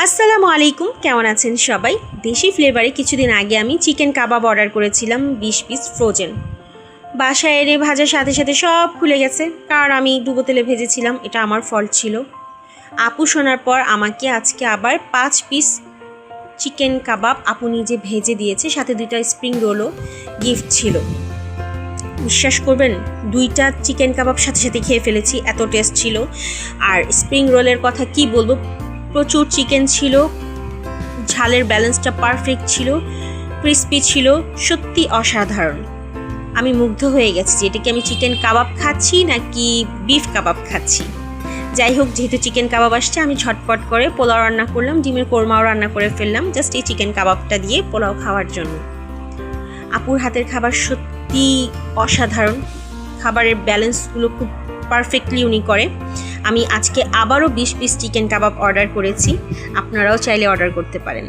আসসালামু আলাইকুম, কেমন আছেন সবাই? দেশি ফ্লেভারে কিছুদিন আগে আমি চিকেন কাবাব অর্ডার করেছিলাম 20 পিস ফ্রোজেন। বাসায় এনে ভাজার সাথে সাথে সব খুলে গেছে, কারণ আমি ডুবো তেলে ভেজেছিলাম। এটা আমার ফল্ট ছিল। আপু শোনার পর আমাকে আজকে আবার 5 পিস চিকেন কাবাব আপু নিজে ভেজে দিয়েছে, সাথে 2টা স্প্রিং রোলও গিফট ছিল। বিশ্বাস করবেন, 2টা চিকেন কাবাব সাথে সাথে খেয়ে ফেলেছি, এত টেস্ট ছিল। আর স্প্রিং রোলের কথা কি বলবো, প্রচুর চিকেন ছিল, ঝালের ব্যালেন্সটা পারফেক্ট ছিল, ক্রিস্পি ছিল, সত্যি অসাধারণ। আমি মুগ্ধ হয়ে গেছি যে এটা কি আমি চিকেন কাবাব খাচ্ছি নাকি বিফ কাবাব খাচ্ছি। যাই হোক, যেহেতু চিকেন কাবাব আসছে, আমি ঝটপট করে পোলাও রান্না করলাম, ডিমের কোরমাও রান্না করে ফেললাম, জাস্ট এই চিকেন কাবাবটা দিয়ে পোলাও খাওয়ার জন্য। আপুর হাতের খাবার সত্যি অসাধারণ, খাবারের ব্যালেন্সগুলো খুব পারফেক্টলি উনি করে। আমি আজকে আবারও 20 পিস চিকেন কাবাব অর্ডার করেছি, আপনারাও চাইলে অর্ডার করতে পারেন।